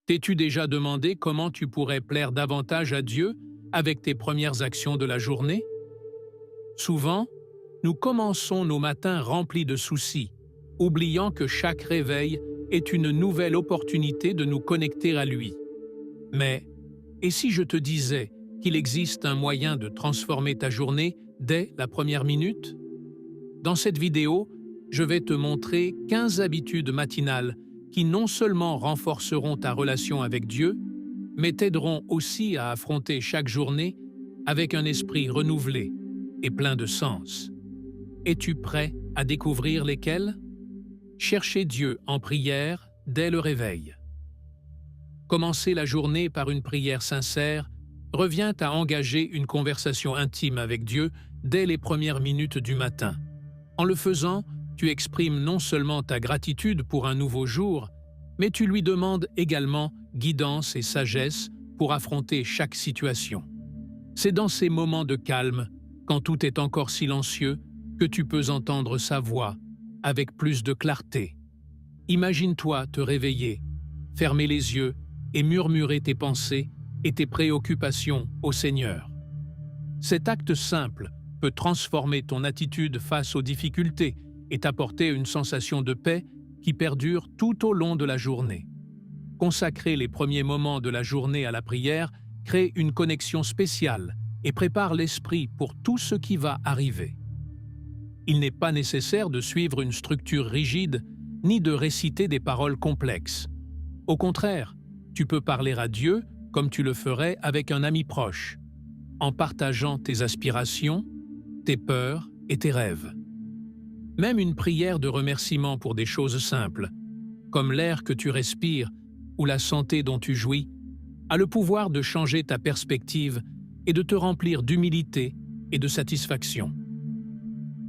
T'es-tu déjà demandé comment tu pourrais plaire davantage à Dieu avec tes premières actions de la journée? Souvent, nous commençons nos matins remplis de soucis, oubliant que chaque réveil est une nouvelle opportunité de nous connecter à lui. Mais, et si je te disais qu'il existe un moyen de transformer ta journée dès la première minute? Dans cette vidéo, je vais te montrer 15 habitudes matinales qui non seulement renforceront ta relation avec Dieu, mais t'aideront aussi à affronter chaque journée avec un esprit renouvelé et plein de sens. Es-tu prêt à découvrir lesquelles? Cherchez Dieu en prière dès le réveil. Commencer la journée par une prière sincère revient à engager une conversation intime avec Dieu dès les premières minutes du matin. En le faisant, tu exprimes non seulement ta gratitude pour un nouveau jour, mais tu lui demandes également guidance et sagesse pour affronter chaque situation. C'est dans ces moments de calme, quand tout est encore silencieux, que tu peux entendre sa voix avec plus de clarté. Imagine-toi te réveiller, fermer les yeux et murmurer tes pensées et tes préoccupations au Seigneur. Cet acte simple peut transformer ton attitude face aux difficultés et t'apporter une sensation de paix qui perdure tout au long de la journée. Consacrer les premiers moments de la journée à la prière crée une connexion spéciale et prépare l'esprit pour tout ce qui va arriver. Il n'est pas nécessaire de suivre une structure rigide ni de réciter des paroles complexes. Au contraire, tu peux parler à Dieu comme tu le ferais avec un ami proche, en partageant tes aspirations, tes peurs et tes rêves. Même une prière de remerciement pour des choses simples, comme l'air que tu respires ou la santé dont tu jouis, a le pouvoir de changer ta perspective et de te remplir d'humilité et de satisfaction.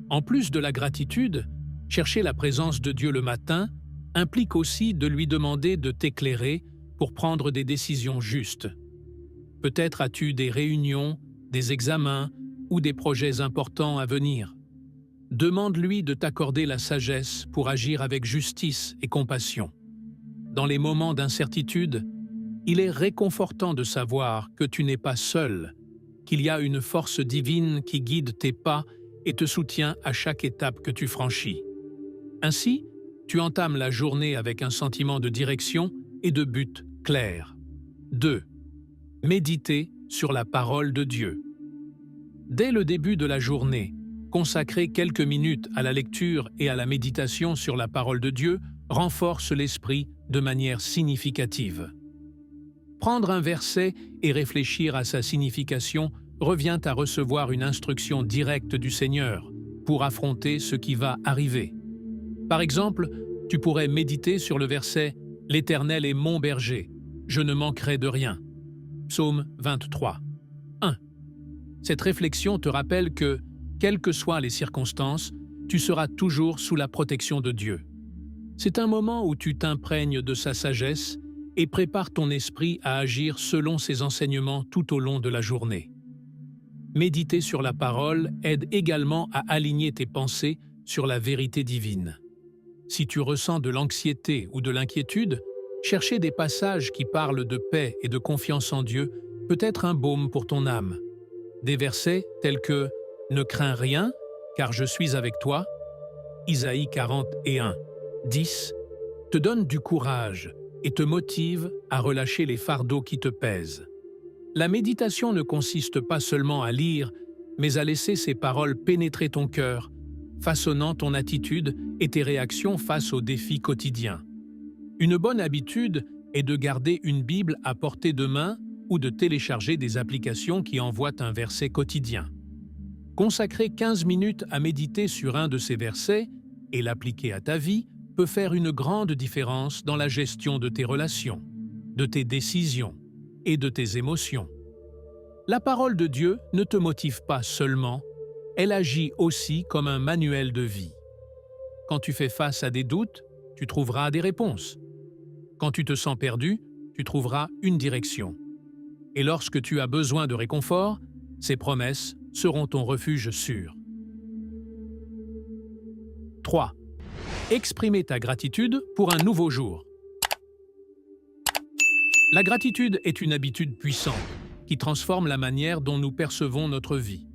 En plus de la gratitude, chercher la présence de Dieu le matin implique aussi de lui demander de t'éclairer pour prendre des décisions justes. Peut-être as-tu des réunions, des examens ou des projets importants à venir. Demande-lui de t'accorder la sagesse pour agir avec justice et compassion. Dans les moments d'incertitude, il est réconfortant de savoir que tu n'es pas seul, qu'il y a une force divine qui guide tes pas et te soutient à chaque étape que tu franchis. Ainsi, tu entames la journée avec un sentiment de direction et de but clair. 2. Méditer sur la parole de Dieu. Dès le début de la journée, consacrer quelques minutes à la lecture et à la méditation sur la parole de Dieu renforce l'esprit de manière significative. Prendre un verset et réfléchir à sa signification revient à recevoir une instruction directe du Seigneur pour affronter ce qui va arriver. Par exemple, tu pourrais méditer sur le verset « L'Éternel est mon berger, je ne manquerai de rien » Psaume 23. 1. Cette réflexion te rappelle que, quelles que soient les circonstances, tu seras toujours sous la protection de Dieu. C'est un moment où tu t'imprègnes de sa sagesse et prépares ton esprit à agir selon ses enseignements tout au long de la journée. Méditer sur la parole aide également à aligner tes pensées sur la vérité divine. Si tu ressens de l'anxiété ou de l'inquiétude, chercher des passages qui parlent de paix et de confiance en Dieu peut être un baume pour ton âme. Des versets tels que « Ne crains rien, car je suis avec toi » Isaïe 41, 10 te donnent du courage et te motivent à relâcher les fardeaux qui te pèsent. La méditation ne consiste pas seulement à lire, mais à laisser ces paroles pénétrer ton cœur, façonnant ton attitude et tes réactions face aux défis quotidiens. Une bonne habitude est de garder une Bible à portée de main ou de télécharger des applications qui envoient un verset quotidien. Consacrer 15 minutes à méditer sur un de ces versets et l'appliquer à ta vie peut faire une grande différence dans la gestion de tes relations, de tes décisions et de tes émotions. La parole de Dieu ne te motive pas seulement, elle agit aussi comme un manuel de vie. Quand tu fais face à des doutes, tu trouveras des réponses. Quand tu te sens perdu, tu trouveras une direction. Et lorsque tu as besoin de réconfort, ces promesses seront ton refuge sûr. 3. Exprimer ta gratitude pour un nouveau jour. La gratitude est une habitude puissante qui transforme la manière dont nous percevons notre vie.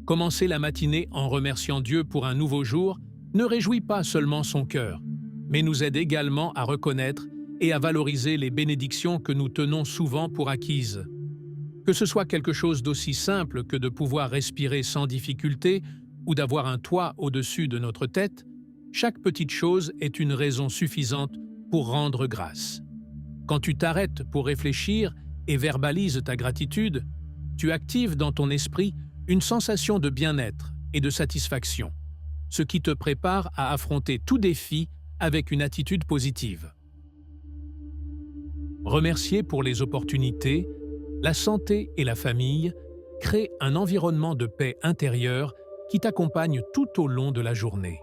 Commencer la matinée en remerciant Dieu pour un nouveau jour ne réjouit pas seulement son cœur, mais nous aide également à reconnaître et à valoriser les bénédictions que nous tenons souvent pour acquises. Que ce soit quelque chose d'aussi simple que de pouvoir respirer sans difficulté ou d'avoir un toit au-dessus de notre tête, chaque petite chose est une raison suffisante pour rendre grâce. Quand tu t'arrêtes pour réfléchir et verbalises ta gratitude, tu actives dans ton esprit une sensation de bien-être et de satisfaction, ce qui te prépare à affronter tout défi avec une attitude positive. Remercier pour les opportunités, la santé et la famille créent un environnement de paix intérieure qui t'accompagne tout au long de la journée.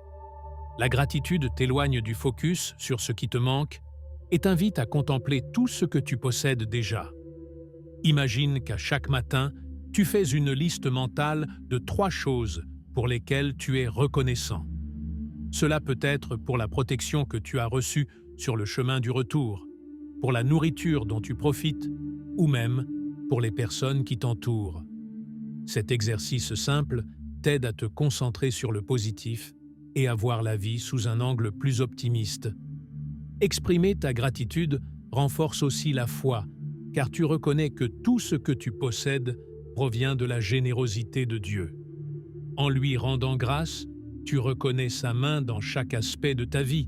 La gratitude t'éloigne du focus sur ce qui te manque et t'invite à contempler tout ce que tu possèdes déjà. Imagine qu'à chaque matin, tu fais une liste mentale de 3 choses pour lesquelles tu es reconnaissant. Cela peut être pour la protection que tu as reçue sur le chemin du retour, pour la nourriture dont tu profites, ou même pour les personnes qui t'entourent. Cet exercice simple t'aide à te concentrer sur le positif et à voir la vie sous un angle plus optimiste. Exprimer ta gratitude renforce aussi la foi, car tu reconnais que tout ce que tu possèdes provient de la générosité de Dieu. En lui rendant grâce, tu reconnais sa main dans chaque aspect de ta vie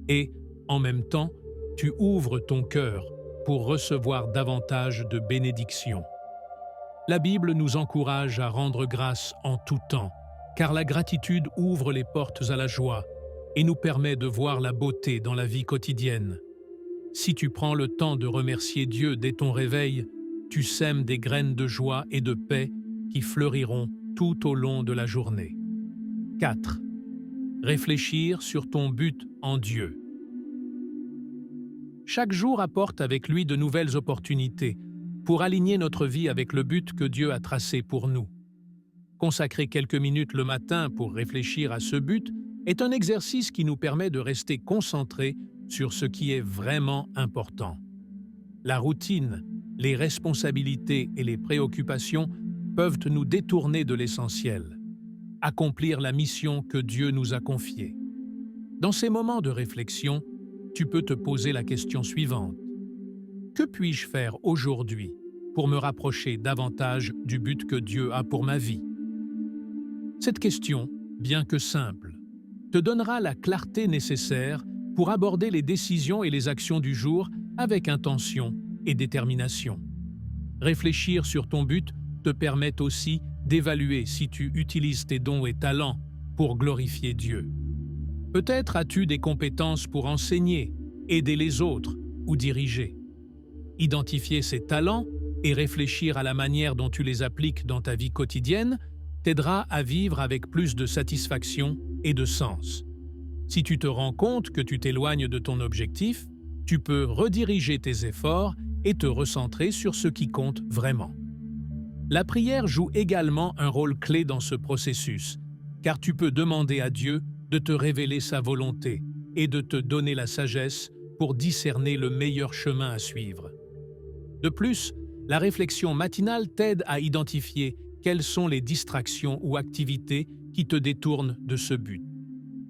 et, en même temps, tu ouvres ton cœur pour recevoir davantage de bénédictions. La Bible nous encourage à rendre grâce en tout temps, car la gratitude ouvre les portes à la joie et nous permet de voir la beauté dans la vie quotidienne. Si tu prends le temps de remercier Dieu dès ton réveil, tu sèmes des graines de joie et de paix qui fleuriront tout au long de la journée. 4. Réfléchir sur ton but en Dieu. Chaque jour apporte avec lui de nouvelles opportunités pour aligner notre vie avec le but que Dieu a tracé pour nous. Consacrer quelques minutes le matin pour réfléchir à ce but est un exercice qui nous permet de rester concentrés sur ce qui est vraiment important. La routine, les responsabilités et les préoccupations peuvent nous détourner de l'essentiel, accomplir la mission que Dieu nous a confiée. Dans ces moments de réflexion, tu peux te poser la question suivante. Que puis-je faire aujourd'hui pour me rapprocher davantage du but que Dieu a pour ma vie? Cette question, bien que simple, te donnera la clarté nécessaire pour aborder les décisions et les actions du jour avec intention et détermination. Réfléchir sur ton but te permet aussi d'évaluer si tu utilises tes dons et talents pour glorifier Dieu. Peut-être as-tu des compétences pour enseigner, aider les autres ou diriger. Identifier ces talents et réfléchir à la manière dont tu les appliques dans ta vie quotidienne t'aidera à vivre avec plus de satisfaction et de sens. Si tu te rends compte que tu t'éloignes de ton objectif, tu peux rediriger tes efforts et te recentrer sur ce qui compte vraiment. La prière joue également un rôle clé dans ce processus, car tu peux demander à Dieu de te révéler sa volonté et de te donner la sagesse pour discerner le meilleur chemin à suivre. De plus, la réflexion matinale t'aide à identifier quelles sont les distractions ou activités qui te détournent de ce but.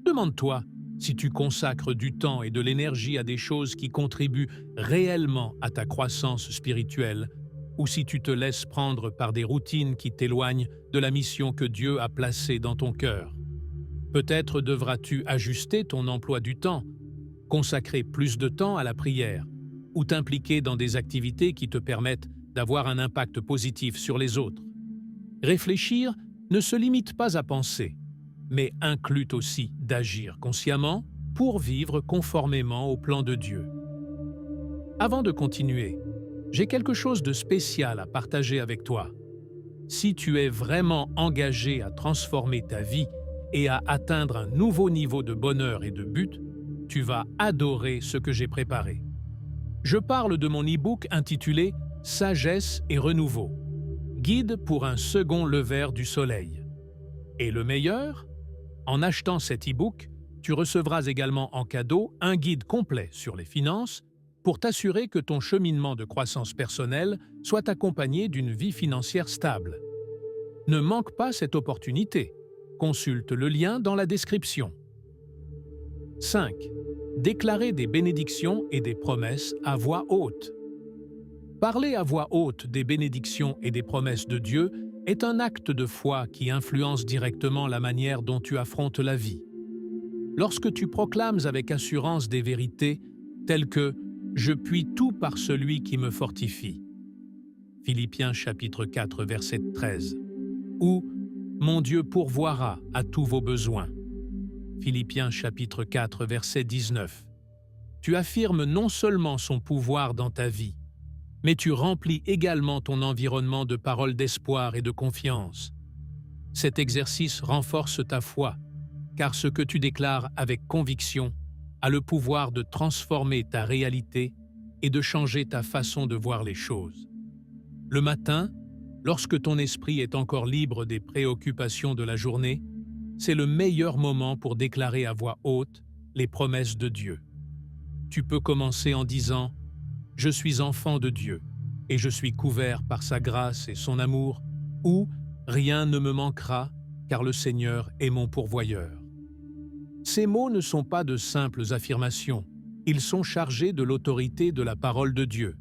Demande-toi si tu consacres du temps et de l'énergie à des choses qui contribuent réellement à ta croissance spirituelle ou si tu te laisses prendre par des routines qui t'éloignent de la mission que Dieu a placée dans ton cœur. Peut-être devras-tu ajuster ton emploi du temps, consacrer plus de temps à la prière ou t'impliquer dans des activités qui te permettent d'avoir un impact positif sur les autres. Réfléchir ne se limite pas à penser, mais inclut aussi d'agir consciemment pour vivre conformément au plan de Dieu. Avant de continuer, j'ai quelque chose de spécial à partager avec toi. Si tu es vraiment engagé à transformer ta vie et à atteindre un nouveau niveau de bonheur et de but, tu vas adorer ce que j'ai préparé. Je parle de mon e-book intitulé « Sagesse et renouveau », guide pour un second lever du soleil. Et le meilleur? En achetant cet e-book, tu recevras également en cadeau un guide complet sur les finances pour t'assurer que ton cheminement de croissance personnelle soit accompagné d'une vie financière stable. Ne manque pas cette opportunité. Consulte le lien dans la description. 5. Déclarer des bénédictions et des promesses à voix haute. Parler à voix haute des bénédictions et des promesses de Dieu est un acte de foi qui influence directement la manière dont tu affrontes la vie. Lorsque tu proclames avec assurance des vérités telles que « Je puis tout par celui qui me fortifie » Philippiens chapitre 4 verset 13 ou « Mon Dieu pourvoira à tous vos besoins » Philippiens chapitre 4 verset 19. Tu affirmes non seulement son pouvoir dans ta vie, mais tu remplis également ton environnement de paroles d'espoir et de confiance. Cet exercice renforce ta foi, car ce que tu déclares avec conviction a le pouvoir de transformer ta réalité et de changer ta façon de voir les choses. Le matin, lorsque ton esprit est encore libre des préoccupations de la journée, c'est le meilleur moment pour déclarer à voix haute les promesses de Dieu. Tu peux commencer en disant « Je suis enfant de Dieu et je suis couvert par sa grâce et son amour » ou « Rien ne me manquera car le Seigneur est mon pourvoyeur ». Ces mots ne sont pas de simples affirmations, ils sont chargés de l'autorité de la parole de Dieu.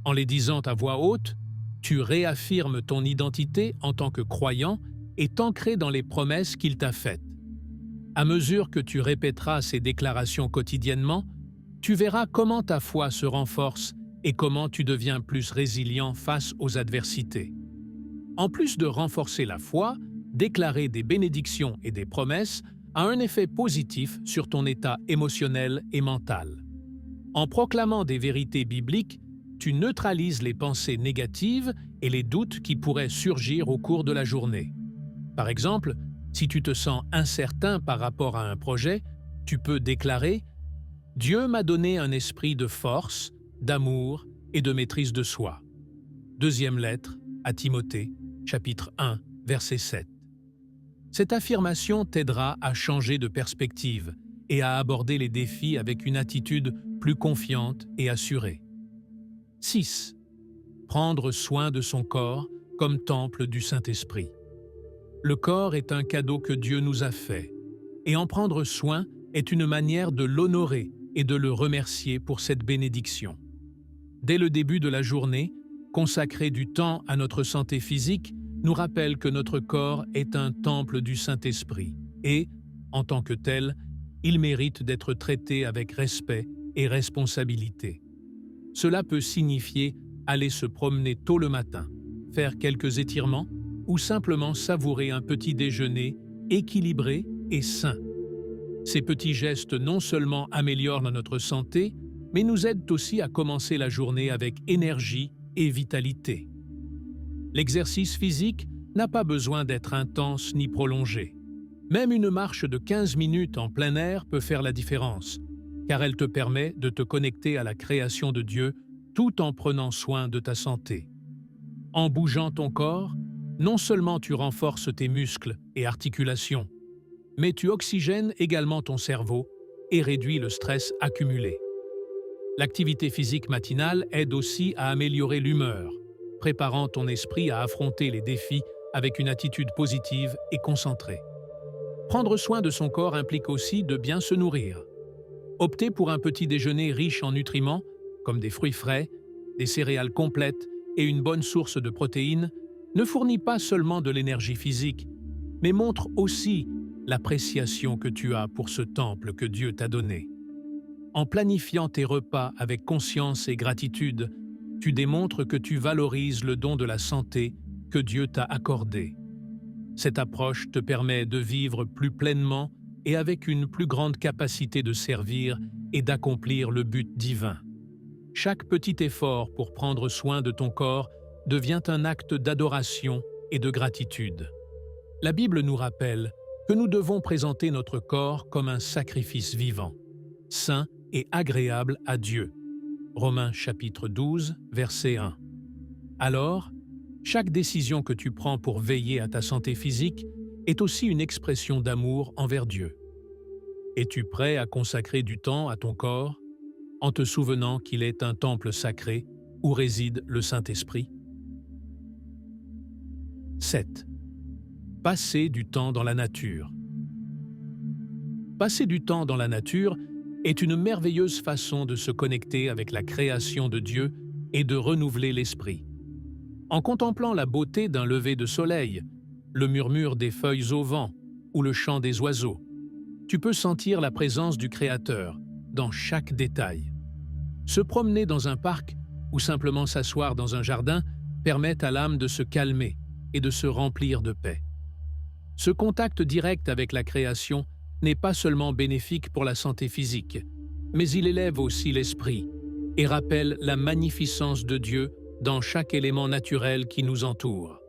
En les disant à voix haute, tu réaffirmes ton identité en tant que croyant et t'ancrer dans les promesses qu'il t'a faites. À mesure que tu répéteras ces déclarations quotidiennement, tu verras comment ta foi se renforce et comment tu deviens plus résilient face aux adversités. En plus de renforcer la foi, déclarer des bénédictions et des promesses a un effet positif sur ton état émotionnel et mental. En proclamant des vérités bibliques, tu neutralises les pensées négatives et les doutes qui pourraient surgir au cours de la journée. Par exemple, si tu te sens incertain par rapport à un projet, tu peux déclarer « Dieu m'a donné un esprit de force, d'amour et de maîtrise de soi ». Deuxième lettre à Timothée, chapitre 1, verset 7. Cette affirmation t'aidera à changer de perspective et à aborder les défis avec une attitude plus confiante et assurée. 6. Prendre soin de son corps comme temple du Saint-Esprit. Le corps est un cadeau que Dieu nous a fait, et en prendre soin est une manière de l'honorer et de le remercier pour cette bénédiction. Dès le début de la journée, consacrer du temps à notre santé physique nous rappelle que notre corps est un temple du Saint-Esprit et, en tant que tel, il mérite d'être traité avec respect et responsabilité. Cela peut signifier aller se promener tôt le matin, faire quelques étirements ou simplement savourer un petit déjeuner équilibré et sain. Ces petits gestes non seulement améliorent notre santé, mais nous aident aussi à commencer la journée avec énergie et vitalité. L'exercice physique n'a pas besoin d'être intense ni prolongé. Même une marche de 15 minutes en plein air peut faire la différence, car elle te permet de te connecter à la création de Dieu tout en prenant soin de ta santé. En bougeant ton corps, non seulement tu renforces tes muscles et articulations, mais tu oxygènes également ton cerveau et réduis le stress accumulé. L'activité physique matinale aide aussi à améliorer l'humeur, préparant ton esprit à affronter les défis avec une attitude positive et concentrée. Prendre soin de son corps implique aussi de bien se nourrir. Opter pour un petit déjeuner riche en nutriments, comme des fruits frais, des céréales complètes et une bonne source de protéines, ne fournit pas seulement de l'énergie physique, mais montre aussi l'appréciation que tu as pour ce temple que Dieu t'a donné. En planifiant tes repas avec conscience et gratitude, tu démontres que tu valorises le don de la santé que Dieu t'a accordé. Cette approche te permet de vivre plus pleinement et avec une plus grande capacité de servir et d'accomplir le but divin. Chaque petit effort pour prendre soin de ton corps devient un acte d'adoration et de gratitude. La Bible nous rappelle que nous devons présenter notre corps comme un sacrifice vivant, saint et agréable à Dieu. Romains chapitre 12, verset 1. Alors, chaque décision que tu prends pour veiller à ta santé physique est aussi une expression d'amour envers Dieu. Es-tu prêt à consacrer du temps à ton corps? en te souvenant qu'il est un temple sacré où réside le Saint-Esprit. 7. Passer du temps dans la nature. Passer du temps dans la nature est une merveilleuse façon de se connecter avec la création de Dieu et de renouveler l'esprit. En contemplant la beauté d'un lever de soleil, le murmure des feuilles au vent ou le chant des oiseaux, tu peux sentir la présence du Créateur dans chaque détail. Se promener dans un parc ou simplement s'asseoir dans un jardin permet à l'âme de se calmer et de se remplir de paix. Ce contact direct avec la création n'est pas seulement bénéfique pour la santé physique, mais il élève aussi l'esprit et rappelle la magnificence de Dieu dans chaque élément naturel qui nous entoure.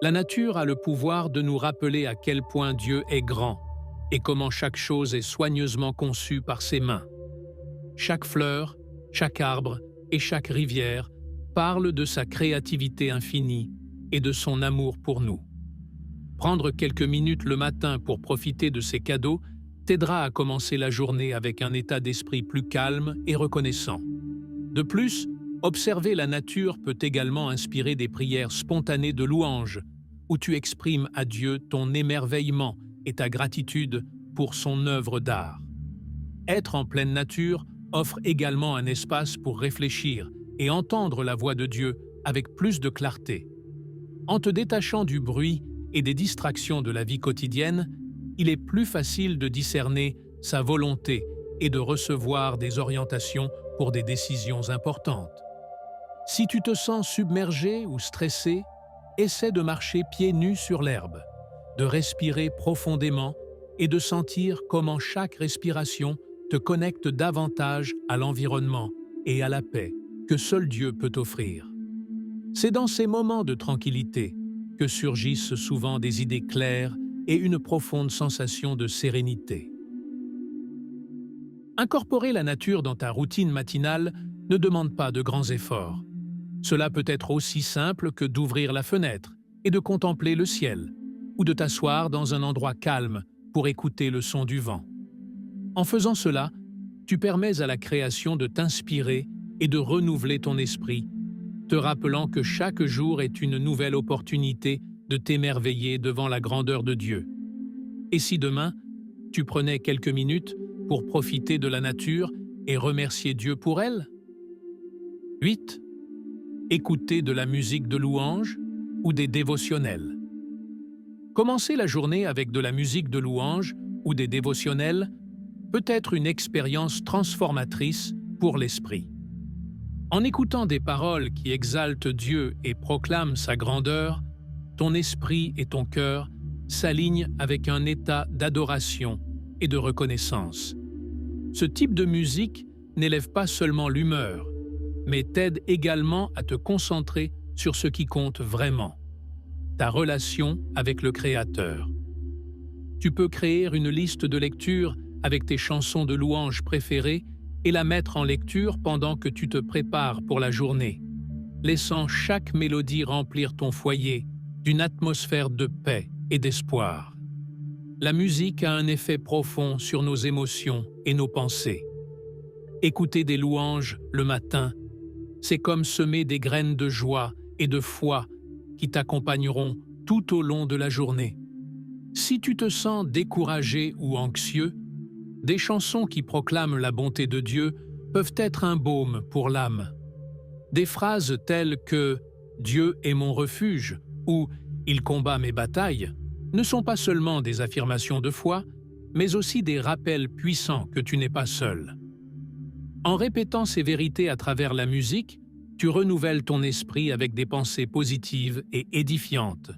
La nature a le pouvoir de nous rappeler à quel point Dieu est grand et comment chaque chose est soigneusement conçue par ses mains. Chaque fleur, chaque arbre et chaque rivière parle de sa créativité infinie et de son amour pour nous. Prendre quelques minutes le matin pour profiter de ces cadeaux t'aidera à commencer la journée avec un état d'esprit plus calme et reconnaissant. De plus, observer la nature peut également inspirer des prières spontanées de louange, où tu exprimes à Dieu ton émerveillement et ta gratitude pour son œuvre d'art. Être en pleine nature offre également un espace pour réfléchir et entendre la voix de Dieu avec plus de clarté. En te détachant du bruit et des distractions de la vie quotidienne, il est plus facile de discerner sa volonté et de recevoir des orientations pour des décisions importantes. Si tu te sens submergé ou stressé, essaie de marcher pieds nus sur l'herbe, de respirer profondément et de sentir comment chaque respiration te connecte davantage à l'environnement et à la paix que seul Dieu peut offrir. C'est dans ces moments de tranquillité que surgissent souvent des idées claires et une profonde sensation de sérénité. Incorporer la nature dans ta routine matinale ne demande pas de grands efforts. Cela peut être aussi simple que d'ouvrir la fenêtre et de contempler le ciel, ou de t'asseoir dans un endroit calme pour écouter le son du vent. En faisant cela, tu permets à la création de t'inspirer et de renouveler ton esprit, te rappelant que chaque jour est une nouvelle opportunité de t'émerveiller devant la grandeur de Dieu. Et si demain, tu prenais quelques minutes pour profiter de la nature et remercier Dieu pour elle? 8. Écouter de la musique de louange ou des dévotionnels. Commencer la journée avec de la musique de louange ou des dévotionnels peut être une expérience transformatrice pour l'esprit. En écoutant des paroles qui exaltent Dieu et proclament sa grandeur, ton esprit et ton cœur s'alignent avec un état d'adoration et de reconnaissance. Ce type de musique n'élève pas seulement l'humeur, mais t'aide également à te concentrer sur ce qui compte vraiment, ta relation avec le Créateur. Tu peux créer une liste de lecture avec tes chansons de louange préférées et la mettre en lecture pendant que tu te prépares pour la journée, laissant chaque mélodie remplir ton foyer d'une atmosphère de paix et d'espoir. La musique a un effet profond sur nos émotions et nos pensées. Écouter des louanges le matin, c'est comme semer des graines de joie et de foi qui t'accompagneront tout au long de la journée. Si tu te sens découragé ou anxieux, des chansons qui proclament la bonté de Dieu peuvent être un baume pour l'âme. Des phrases telles que « Dieu est mon refuge » ou « Il combat mes batailles » ne sont pas seulement des affirmations de foi, mais aussi des rappels puissants que tu n'es pas seul. En répétant ces vérités à travers la musique, tu renouvelles ton esprit avec des pensées positives et édifiantes.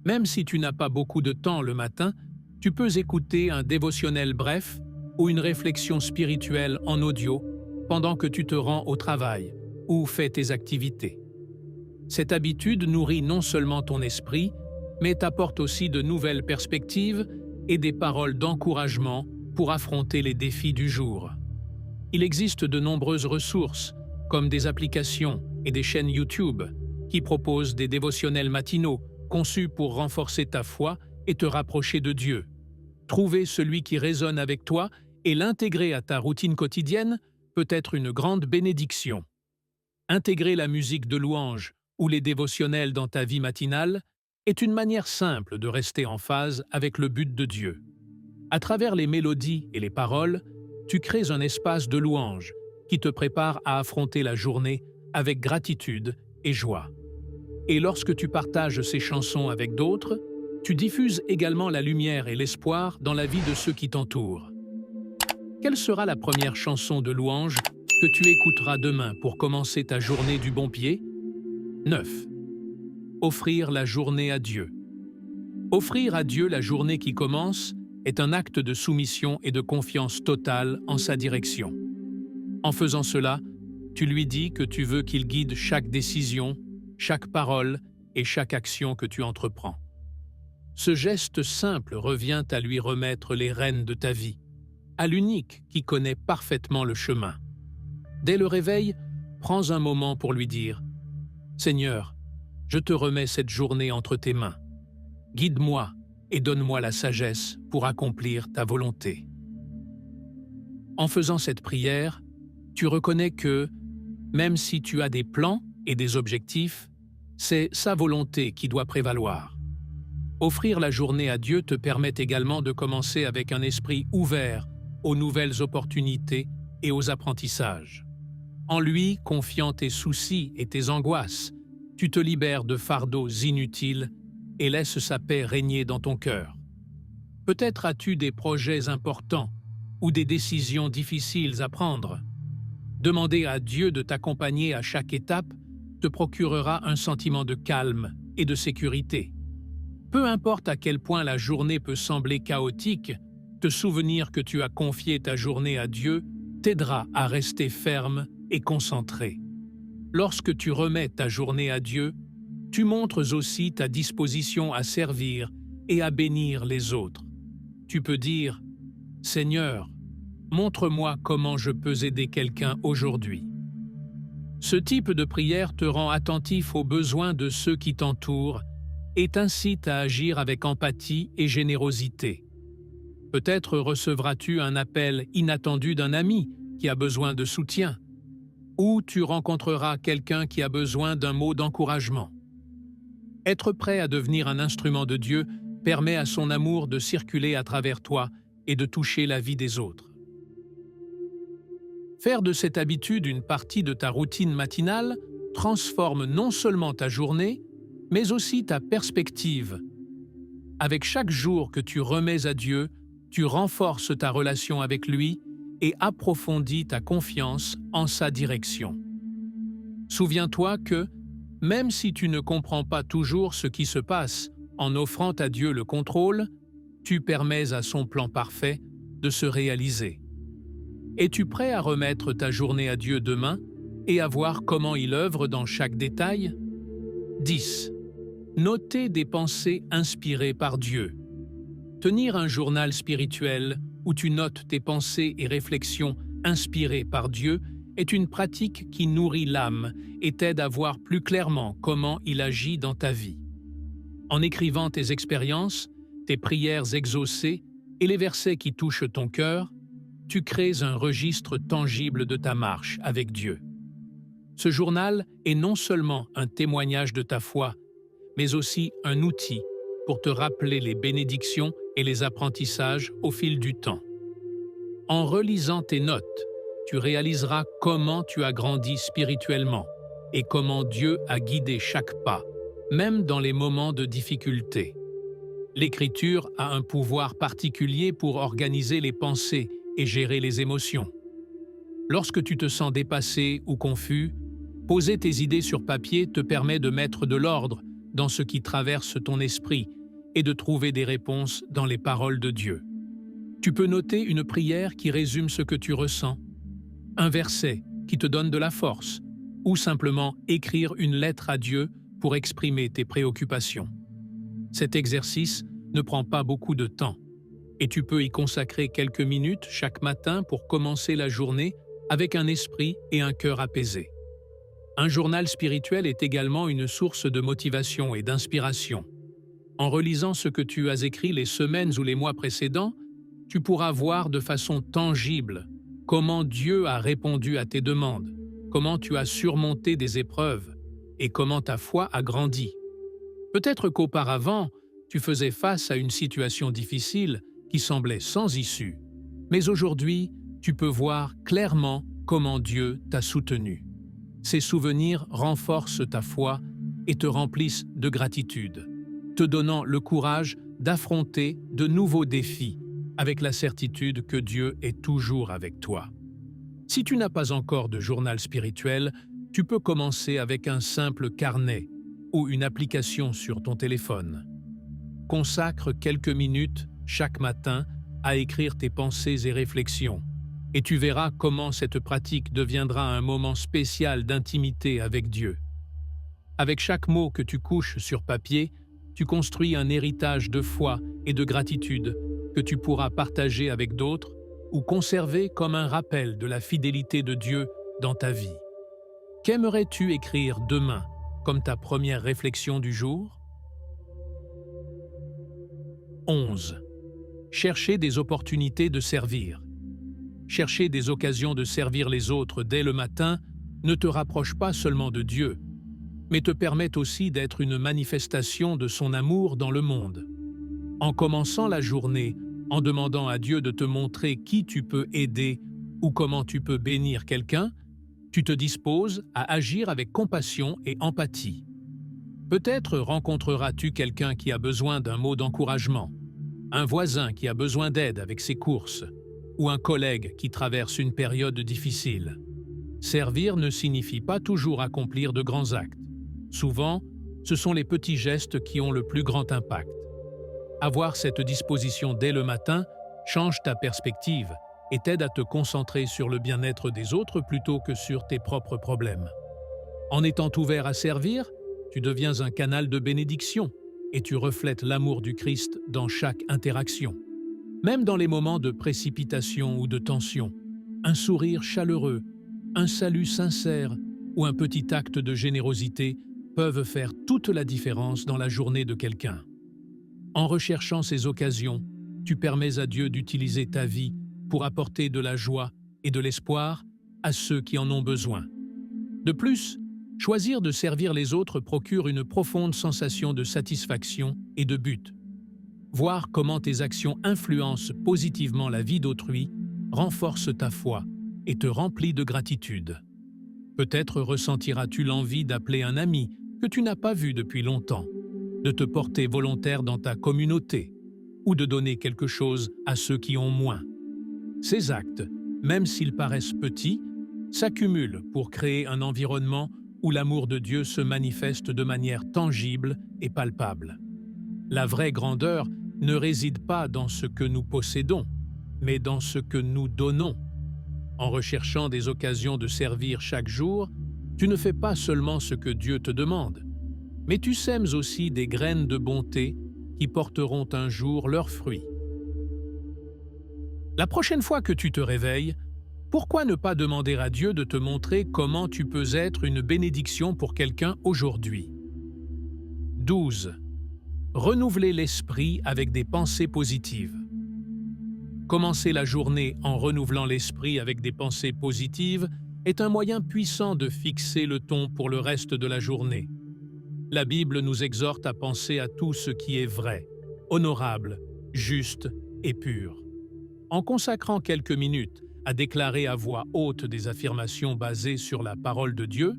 Même si tu n'as pas beaucoup de temps le matin, tu peux écouter un dévotionnel bref ou une réflexion spirituelle en audio pendant que tu te rends au travail ou fais tes activités. Cette habitude nourrit non seulement ton esprit, mais t'apporte aussi de nouvelles perspectives et des paroles d'encouragement pour affronter les défis du jour. Il existe de nombreuses ressources, comme des applications et des chaînes YouTube, qui proposent des dévotionnels matinaux conçus pour renforcer ta foi et te rapprocher de Dieu. Trouver celui qui résonne avec toi et l'intégrer à ta routine quotidienne peut être une grande bénédiction. Intégrer la musique de louange ou les dévotionnels dans ta vie matinale est une manière simple de rester en phase avec le but de Dieu. À travers les mélodies et les paroles, tu crées un espace de louange qui te prépare à affronter la journée avec gratitude et joie. Et lorsque tu partages ces chansons avec d'autres, tu diffuses également la lumière et l'espoir dans la vie de ceux qui t'entourent. Quelle sera la première chanson de louange que tu écouteras demain pour commencer ta journée du bon pied? 9. Offrir la journée à Dieu. Offrir à Dieu la journée qui commence est un acte de soumission et de confiance totale en sa direction. En faisant cela, tu lui dis que tu veux qu'il guide chaque décision, chaque parole et chaque action que tu entreprends. Ce geste simple revient à lui remettre les rênes de ta vie, à l'unique qui connaît parfaitement le chemin. Dès le réveil, prends un moment pour lui dire « Seigneur, je te remets cette journée entre tes mains. Guide-moi et donne-moi la sagesse pour accomplir ta volonté. » En faisant cette prière, tu reconnais que, même si tu as des plans et des objectifs, c'est sa volonté qui doit prévaloir. Offrir la journée à Dieu te permet également de commencer avec un esprit ouvert aux nouvelles opportunités et aux apprentissages. En lui, confiant tes soucis et tes angoisses, tu te libères de fardeaux inutiles et laisses sa paix régner dans ton cœur. Peut-être as-tu des projets importants ou des décisions difficiles à prendre. Demander à Dieu de t'accompagner à chaque étape te procurera un sentiment de calme et de sécurité. Peu importe à quel point la journée peut sembler chaotique, te souvenir que tu as confié ta journée à Dieu t'aidera à rester ferme et concentré. Lorsque tu remets ta journée à Dieu, tu montres aussi ta disposition à servir et à bénir les autres. Tu peux dire « Seigneur, montre-moi comment je peux aider quelqu'un aujourd'hui. » Ce type de prière te rend attentif aux besoins de ceux qui t'entourent et t'incite à agir avec empathie et générosité. Peut-être recevras-tu un appel inattendu d'un ami qui a besoin de soutien, ou tu rencontreras quelqu'un qui a besoin d'un mot d'encouragement. Être prêt à devenir un instrument de Dieu permet à son amour de circuler à travers toi et de toucher la vie des autres. Faire de cette habitude une partie de ta routine matinale transforme non seulement ta journée, mais aussi ta perspective. Avec chaque jour que tu remets à Dieu, tu renforces ta relation avec lui et approfondis ta confiance en sa direction. Souviens-toi que, même si tu ne comprends pas toujours ce qui se passe en offrant à Dieu le contrôle, tu permets à son plan parfait de se réaliser. Es-tu prêt à remettre ta journée à Dieu demain et à voir comment il œuvre dans chaque détail? 10. Noter des pensées inspirées par Dieu. Tenir un journal spirituel où tu notes tes pensées et réflexions inspirées par Dieu est une pratique qui nourrit l'âme et t'aide à voir plus clairement comment il agit dans ta vie. En écrivant tes expériences, tes prières exaucées et les versets qui touchent ton cœur, tu crées un registre tangible de ta marche avec Dieu. Ce journal est non seulement un témoignage de ta foi, mais aussi un outil pour te rappeler les bénédictions et les apprentissages au fil du temps. En relisant tes notes, tu réaliseras comment tu as grandi spirituellement et comment Dieu a guidé chaque pas, même dans les moments de difficulté. L'écriture a un pouvoir particulier pour organiser les pensées et gérer les émotions. Lorsque tu te sens dépassé ou confus, poser tes idées sur papier te permet de mettre de l'ordre dans ce qui traverse ton esprit et de trouver des réponses dans les paroles de Dieu. Tu peux noter une prière qui résume ce que tu ressens, un verset qui te donne de la force, ou simplement écrire une lettre à Dieu pour exprimer tes préoccupations. Cet exercice ne prend pas beaucoup de temps, et tu peux y consacrer quelques minutes chaque matin pour commencer la journée avec un esprit et un cœur apaisés. Un journal spirituel est également une source de motivation et d'inspiration. En relisant ce que tu as écrit les semaines ou les mois précédents, tu pourras voir de façon tangible comment Dieu a répondu à tes demandes, comment tu as surmonté des épreuves et comment ta foi a grandi. Peut-être qu'auparavant, tu faisais face à une situation difficile qui semblait sans issue, mais aujourd'hui, tu peux voir clairement comment Dieu t'a soutenu. Ces souvenirs renforcent ta foi et te remplissent de gratitude, te donnant le courage d'affronter de nouveaux défis avec la certitude que Dieu est toujours avec toi. Si tu n'as pas encore de journal spirituel, tu peux commencer avec un simple carnet ou une application sur ton téléphone. Consacre quelques minutes chaque matin à écrire tes pensées et réflexions, et tu verras comment cette pratique deviendra un moment spécial d'intimité avec Dieu. Avec chaque mot que tu couches sur papier, tu construis un héritage de foi et de gratitude que tu pourras partager avec d'autres ou conserver comme un rappel de la fidélité de Dieu dans ta vie. Qu'aimerais-tu écrire demain comme ta première réflexion du jour? 11. Chercher des opportunités de servir. Chercher des occasions de servir les autres dès le matin ne te rapproche pas seulement de Dieu, mais te permet aussi d'être une manifestation de son amour dans le monde. En commençant la journée, en demandant à Dieu de te montrer qui tu peux aider ou comment tu peux bénir quelqu'un, tu te disposes à agir avec compassion et empathie. Peut-être rencontreras-tu quelqu'un qui a besoin d'un mot d'encouragement, un voisin qui a besoin d'aide avec ses courses, ou un collègue qui traverse une période difficile. Servir ne signifie pas toujours accomplir de grands actes. Souvent, ce sont les petits gestes qui ont le plus grand impact. Avoir cette disposition dès le matin change ta perspective et t'aide à te concentrer sur le bien-être des autres plutôt que sur tes propres problèmes. En étant ouvert à servir, tu deviens un canal de bénédiction et tu reflètes l'amour du Christ dans chaque interaction. Même dans les moments de précipitation ou de tension, un sourire chaleureux, un salut sincère ou un petit acte de générosité peuvent faire toute la différence dans la journée de quelqu'un. En recherchant ces occasions, tu permets à Dieu d'utiliser ta vie pour apporter de la joie et de l'espoir à ceux qui en ont besoin. De plus, choisir de servir les autres procure une profonde sensation de satisfaction et de but. Voir comment tes actions influencent positivement la vie d'autrui renforce ta foi et te remplit de gratitude. Peut-être ressentiras-tu l'envie d'appeler un ami que tu n'as pas vu depuis longtemps, de te porter volontaire dans ta communauté ou de donner quelque chose à ceux qui ont moins. Ces actes, même s'ils paraissent petits, s'accumulent pour créer un environnement où l'amour de Dieu se manifeste de manière tangible et palpable. La vraie grandeur ne réside pas dans ce que nous possédons, mais dans ce que nous donnons. En recherchant des occasions de servir chaque jour, tu ne fais pas seulement ce que Dieu te demande, mais tu sèmes aussi des graines de bonté qui porteront un jour leurs fruits. La prochaine fois que tu te réveilles, pourquoi ne pas demander à Dieu de te montrer comment tu peux être une bénédiction pour quelqu'un aujourd'hui? 12. Renouveler l'esprit avec des pensées positives. Commencer la journée en renouvelant l'esprit avec des pensées positives est un moyen puissant de fixer le ton pour le reste de la journée. La Bible nous exhorte à penser à tout ce qui est vrai, honorable, juste et pur. En consacrant quelques minutes à déclarer à voix haute des affirmations basées sur la parole de Dieu,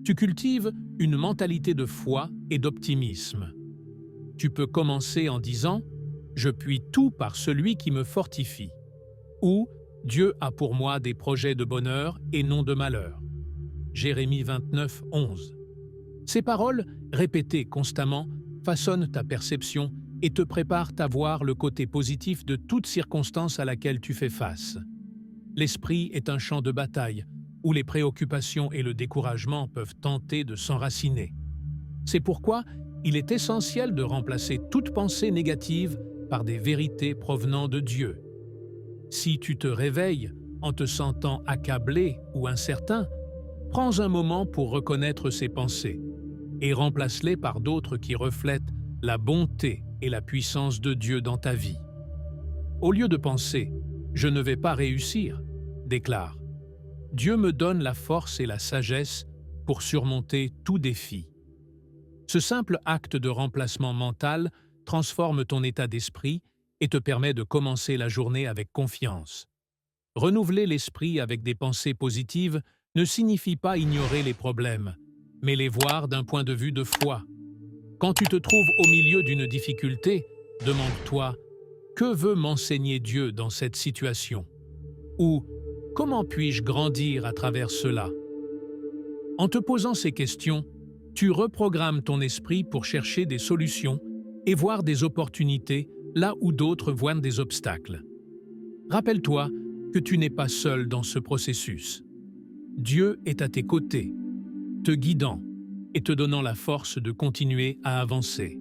tu cultives une mentalité de foi et d'optimisme. Tu peux commencer en disant « Je puis tout par celui qui me fortifie » ou « Dieu a pour moi des projets de bonheur et non de malheur » Jérémie 29, 11. Ces paroles, répétées constamment, façonnent ta perception et te préparent à voir le côté positif de toute circonstance à laquelle tu fais face. L'esprit est un champ de bataille où les préoccupations et le découragement peuvent tenter de s'enraciner. C'est pourquoi il est essentiel de remplacer toute pensée négative par des vérités provenant de Dieu. Si tu te réveilles en te sentant accablé ou incertain, prends un moment pour reconnaître ces pensées et remplace-les par d'autres qui reflètent la bonté et la puissance de Dieu dans ta vie. Au lieu de penser « je ne vais pas réussir », déclare « Dieu me donne la force et la sagesse pour surmonter tout défi ». Ce simple acte de remplacement mental transforme ton état d'esprit et te permet de commencer la journée avec confiance. Renouveler l'esprit avec des pensées positives ne signifie pas ignorer les problèmes, mais les voir d'un point de vue de foi. Quand tu te trouves au milieu d'une difficulté, demande-toi « Que veut m'enseigner Dieu dans cette situation ?» ou « Comment puis-je grandir à travers cela ?» En te posant ces questions, tu reprogrammes ton esprit pour chercher des solutions et voir des opportunités là où d'autres voient des obstacles. Rappelle-toi que tu n'es pas seul dans ce processus. Dieu est à tes côtés, te guidant et te donnant la force de continuer à avancer.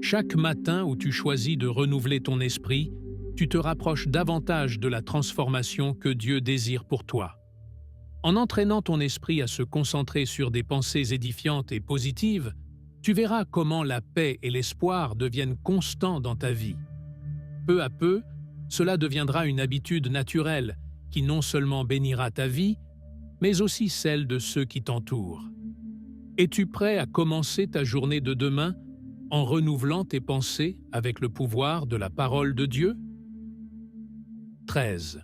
Chaque matin où tu choisis de renouveler ton esprit, tu te rapproches davantage de la transformation que Dieu désire pour toi. En entraînant ton esprit à se concentrer sur des pensées édifiantes et positives, tu verras comment la paix et l'espoir deviennent constants dans ta vie. Peu à peu, cela deviendra une habitude naturelle qui non seulement bénira ta vie, mais aussi celle de ceux qui t'entourent. Es-tu prêt à commencer ta journée de demain en renouvelant tes pensées avec le pouvoir de la parole de Dieu? 13.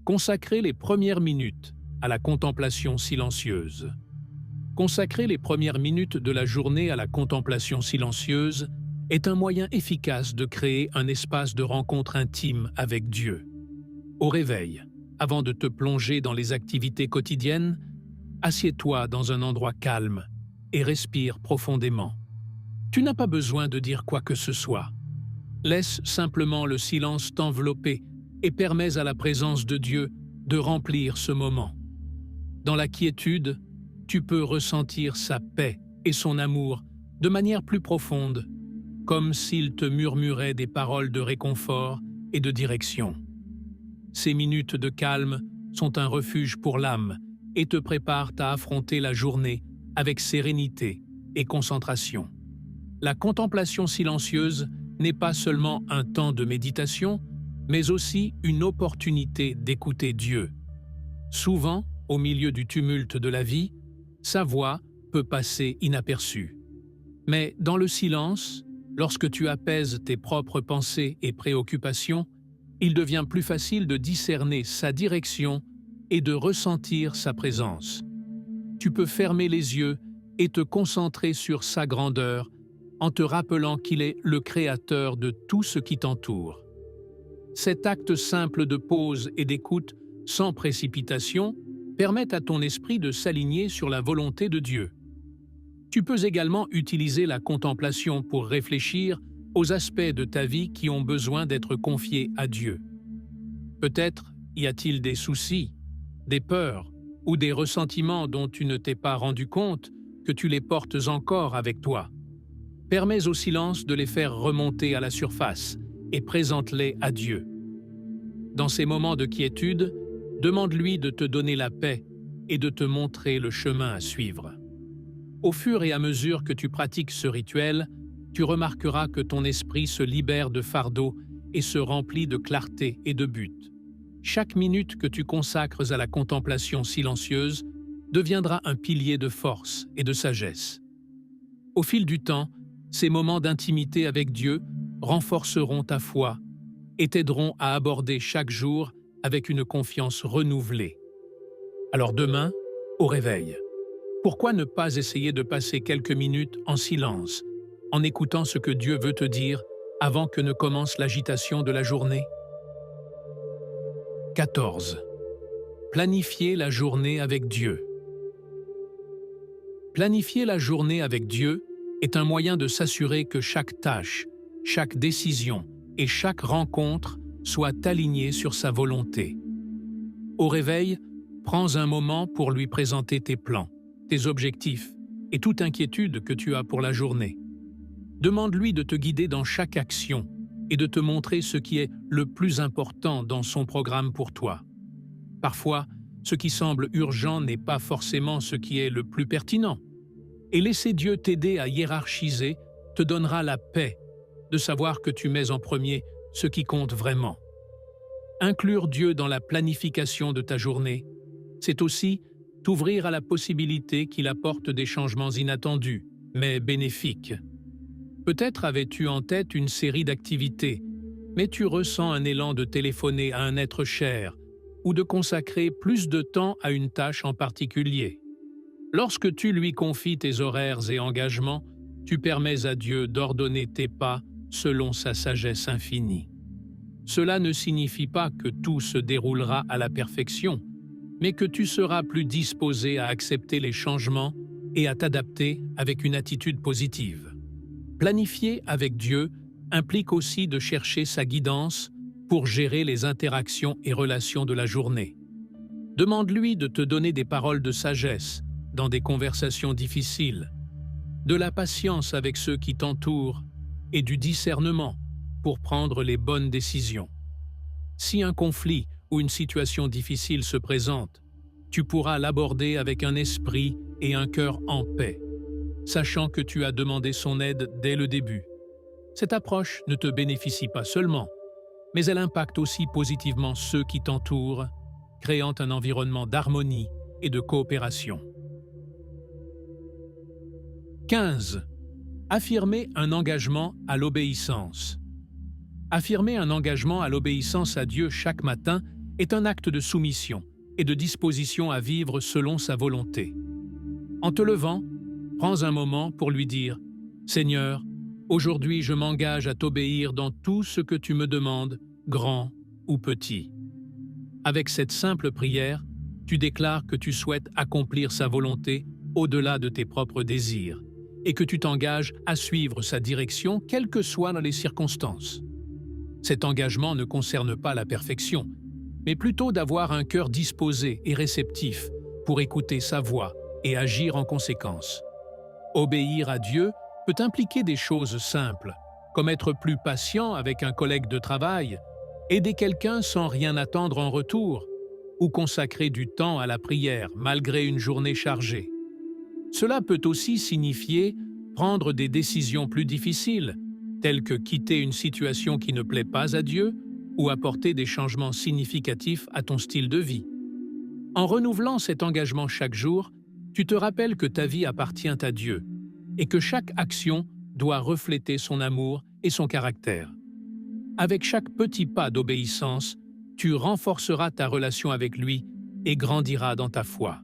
Consacrer les premières minutes à la contemplation silencieuse. Consacrer les premières minutes de la journée à la contemplation silencieuse est un moyen efficace de créer un espace de rencontre intime avec Dieu. Au réveil, avant de te plonger dans les activités quotidiennes, assieds-toi dans un endroit calme et respire profondément. Tu n'as pas besoin de dire quoi que ce soit. Laisse simplement le silence t'envelopper et permets à la présence de Dieu de remplir ce moment. Dans la quiétude, tu peux ressentir sa paix et son amour de manière plus profonde, comme s'il te murmurait des paroles de réconfort et de direction. Ces minutes de calme sont un refuge pour l'âme et te préparent à affronter la journée avec sérénité et concentration. La contemplation silencieuse n'est pas seulement un temps de méditation, mais aussi une opportunité d'écouter Dieu. Souvent, au milieu du tumulte de la vie, sa voix peut passer inaperçue. Mais dans le silence, lorsque tu apaises tes propres pensées et préoccupations, il devient plus facile de discerner sa direction et de ressentir sa présence. Tu peux fermer les yeux et te concentrer sur sa grandeur en te rappelant qu'il est le créateur de tout ce qui t'entoure. Cet acte simple de pause et d'écoute, sans précipitation, permet à ton esprit de s'aligner sur la volonté de Dieu. Tu peux également utiliser la contemplation pour réfléchir aux aspects de ta vie qui ont besoin d'être confiés à Dieu. Peut-être y a-t-il des soucis, des peurs ou des ressentiments dont tu ne t'es pas rendu compte que tu les portes encore avec toi. Permets au silence de les faire remonter à la surface et présente-les à Dieu. Dans ces moments de quiétude, demande-lui de te donner la paix et de te montrer le chemin à suivre. Au fur et à mesure que tu pratiques ce rituel, tu remarqueras que ton esprit se libère de fardeaux et se remplit de clarté et de but. Chaque minute que tu consacres à la contemplation silencieuse deviendra un pilier de force et de sagesse. Au fil du temps, ces moments d'intimité avec Dieu renforceront ta foi et t'aideront à aborder chaque jour avec une confiance renouvelée. Alors demain, au réveil, pourquoi ne pas essayer de passer quelques minutes en silence, en écoutant ce que Dieu veut te dire avant que ne commence l'agitation de la journée? 14. Planifier la journée avec Dieu. Planifier la journée avec Dieu est un moyen de s'assurer que chaque tâche, chaque décision et chaque rencontre soient alignés sur sa volonté. Au réveil, prends un moment pour lui présenter tes plans, tes objectifs et toute inquiétude que tu as pour la journée. Demande-lui de te guider dans chaque action et de te montrer ce qui est le plus important dans son programme pour toi. Parfois, ce qui semble urgent n'est pas forcément ce qui est le plus pertinent. Et laisser Dieu t'aider à hiérarchiser te donnera la paix de savoir que tu mets en premier ce qui compte vraiment. Inclure Dieu dans la planification de ta journée, c'est aussi t'ouvrir à la possibilité qu'il apporte des changements inattendus, mais bénéfiques. Peut-être avais-tu en tête une série d'activités, mais tu ressens un élan de téléphoner à un être cher ou de consacrer plus de temps à une tâche en particulier. Lorsque tu lui confies tes horaires et engagements, tu permets à Dieu d'ordonner tes pas selon sa sagesse infinie. Cela ne signifie pas que tout se déroulera à la perfection, mais que tu seras plus disposé à accepter les changements et à t'adapter avec une attitude positive. Planifier avec Dieu implique aussi de chercher sa guidance pour gérer les interactions et relations de la journée. Demande-lui de te donner des paroles de sagesse dans des conversations difficiles, de la patience avec ceux qui t'entourent et du discernement pour prendre les bonnes décisions. Si un conflit ou une situation difficile se présente, tu pourras l'aborder avec un esprit et un cœur en paix, sachant que tu as demandé son aide dès le début. Cette approche ne te bénéficie pas seulement, mais elle impacte aussi positivement ceux qui t'entourent, créant un environnement d'harmonie et de coopération. 15. Affirmer un engagement à l'obéissance. Affirmer un engagement à l'obéissance à Dieu chaque matin est un acte de soumission et de disposition à vivre selon sa volonté. En te levant, prends un moment pour lui dire « Seigneur, aujourd'hui je m'engage à t'obéir dans tout ce que tu me demandes, grand ou petit. » Avec cette simple prière, tu déclares que tu souhaites accomplir sa volonté au-delà de tes propres désirs et que tu t'engages à suivre sa direction quelles que soient les circonstances. Cet engagement ne concerne pas la perfection, mais plutôt d'avoir un cœur disposé et réceptif pour écouter sa voix et agir en conséquence. Obéir à Dieu peut impliquer des choses simples, comme être plus patient avec un collègue de travail, aider quelqu'un sans rien attendre en retour, ou consacrer du temps à la prière malgré une journée chargée. Cela peut aussi signifier prendre des décisions plus difficiles, telles que quitter une situation qui ne plaît pas à Dieu ou apporter des changements significatifs à ton style de vie. En renouvelant cet engagement chaque jour, tu te rappelles que ta vie appartient à Dieu et que chaque action doit refléter son amour et son caractère. Avec chaque petit pas d'obéissance, tu renforceras ta relation avec lui et grandiras dans ta foi.